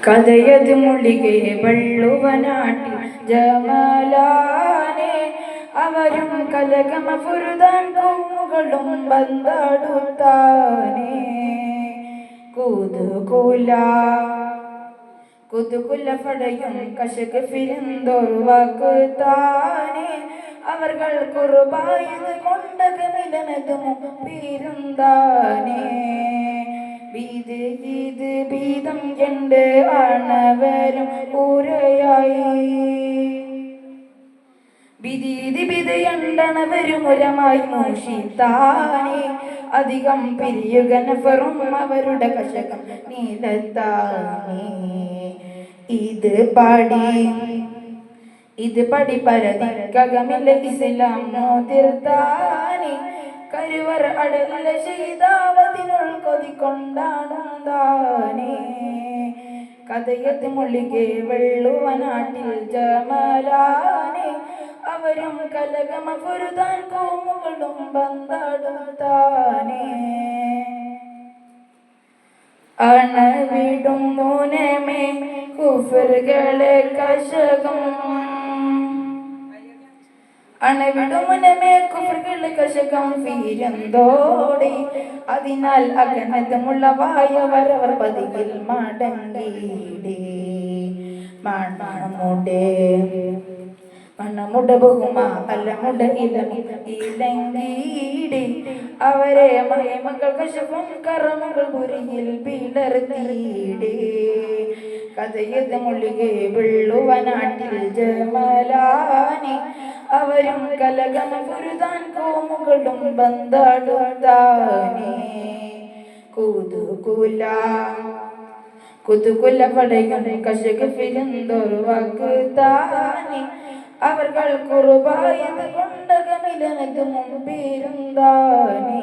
കഥയത് മുളികെ വെള്ളുവനാട്ടിൽ ജമലാനെ അവരും കലകമ ഫുരുതാൻ കൗമുകളും ബന്ധാടുത്താനെ കുതുകുല പടയും കശക് ഫിരിന്തോർവാക്ക് താനെ അവർകൾ കുറുബായത് കൊണ്ടകമിലനതും പീരുന്താനെ ഭീതം കണ്ട് ആണവരും ഊരയായി വിധിയണ്ടണവരും ഉരമായി മൂഷിത്താനെ അധികം പിരിയുകനഫറും അവരുടെ കശകം നീലത്താനെ ഇത് പടി പരതിക്കകമില്ല ഇസ്ലാം മോതിർത്താനെ കരുവർ അടല ചെയ്താവതിനുൾ കൊതിക്കൊണ്ടാണുന്താനെ കഥയത് മുളികെ വെള്ളുവനാട്ടിൽ ജമലാനെ അവരും കലകമ ഫുരുതാൻ കൗമുകളും ബന്ധാടുത്താനെ അണവിടും മൂനമേ കുഫറുകളെ കശകം അണവിടുമുനമേ കുഫറുകളെ കശകം വീരന്തോടെ അതിനാൽ അകനതമുള്ളവായവരവർ പതിയിൽ മടങ്ങിയിടേ മണ്ണമുട ബഹുമ അല്ലമുട ഇലങ്ങീടെ അവരെ മകൾ കശപം കറമകൾ പുരിയിൽ പിളർത്തിയിടേ കഥയത് മുളികെ വെള്ളുവനാട്ടിൽ ജമലാനെ അവരും കലകമ ഫുരുതാൻ കോമുകളും ബന്ധാടുത്താനെ കുതുകുല പടയും കശക് ഫിരിന്തോർവാക്ക് താനെ അവർകൾ കുറുബായത് കൊണ്ടകമിലനത് മുമ്പീരുന്താനെ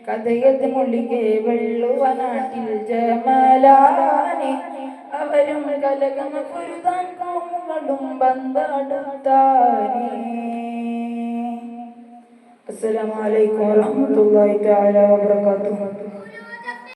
കഥയത് മുളികെ വെള്ളുവനാട്ടിൽ ജമലാനെ അവരും കലകമ ഫുരുതാൻ കൗമുകളും ബന്ധാടുത്താനെ. അസ്സലാമു അലൈക്കും വറഹ്മത്തുള്ളാഹി തആല വബറകാതുഹു.